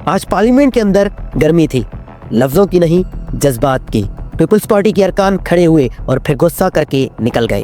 آج پارلیمنٹ کے اندر گرمی تھی، لفظوں کی نہیں جذبات کی۔ پیپلز پارٹی کے ارکان کھڑے ہوئے اور پھر غصہ کر کے نکل گئے۔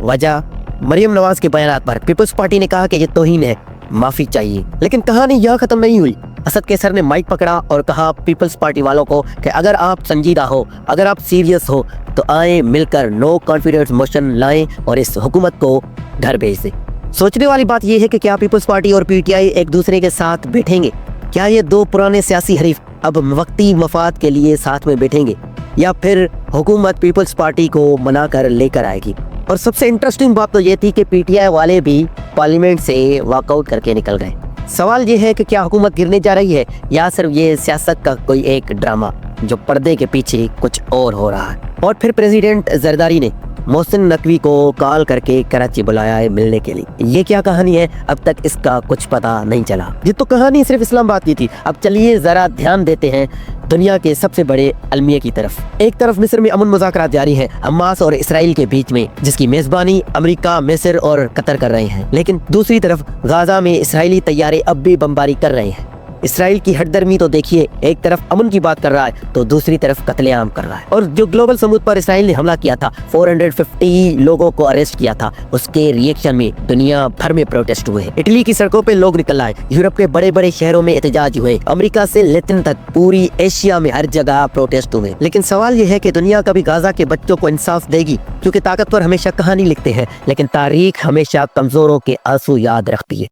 وجہ مریم نواز کے بیانات پر پیپلز پارٹی نے کہا کہ یہ توہین ہے، معافی چاہیے۔ لیکن کہانی یہاں ختم نہیں ہوئی۔ اسد کیسر نے مائک پکڑا اور کہا پیپلز پارٹی والوں کو کہ اگر آپ سنجیدہ ہو، اگر آپ سیریس ہو تو آئیں مل کر نو کانفیڈنس موشن لائیں اور اس حکومت کو گھر بھیج دیں۔ سوچنے والی بات یہ ہے کہ کیا پیپلز پارٹی اور پی ٹی آئی ایک دوسرے کے ساتھ بیٹھیں گے؟ کیا یہ دو پرانے سیاسی حریف اب وقتی مفاد کے لیے ساتھ میں بیٹھیں گے یا پھر حکومت پیپلز پارٹی کو منا کر لے کر آئے گی؟ اور سب سے انٹرسٹنگ بات تو یہ تھی کہ پی ٹی آئی والے بھی پارلیمنٹ سے واک آؤٹ کر کے نکل گئے۔ سوال یہ ہے کہ کیا حکومت گرنے جا رہی ہے یا صرف یہ سیاست کا کوئی ایک ڈرامہ جو پردے کے پیچھے کچھ اور ہو رہا ہے؟ اور پھر پریزیڈنٹ زرداری نے محسن نقوی کو کال کر کے کراچی بلایا ہے ملنے کے لیے۔ یہ کیا کہانی ہے؟ اب تک اس کا کچھ پتہ نہیں چلا۔ یہ تو کہانی صرف اسلام آباد کی تھی۔ اب چلیے ذرا دھیان دیتے ہیں دنیا کے سب سے بڑے المیہ کی طرف۔ ایک طرف مصر میں امن مذاکرات جاری ہیں حماس اور اسرائیل کے بیچ میں، جس کی میزبانی امریکہ، مصر اور قطر کر رہے ہیں۔ لیکن دوسری طرف غزہ میں اسرائیلی طیارے اب بھی بمباری کر رہے ہیں۔ اسرائیل کی ہٹ درمی تو دیکھیے، ایک طرف امن کی بات کر رہا ہے تو دوسری طرف قتل عام کر رہا ہے۔ اور جو گلوبل سمود پر اسرائیل نے حملہ کیا تھا، 450 لوگوں کو اریسٹ کیا تھا، اس کے ریئیکشن میں دنیا بھر میں پروٹیسٹ ہوئے۔ اٹلی کی سڑکوں پہ لوگ نکل آئے، یورپ کے بڑے بڑے شہروں میں احتجاج ہوئے، امریکہ سے لیٹن تک پوری ایشیا میں ہر جگہ پروٹیسٹ ہوئے۔ لیکن سوال یہ ہے کہ دنیا کبھی غزہ کے بچوں کو انصاف دے گی؟ کیونکہ طاقتور ہمیشہ کہانی لکھتے ہیں لیکن تاریخ ہمیشہ کمزوروں کے آنسو یاد رکھتی ہے۔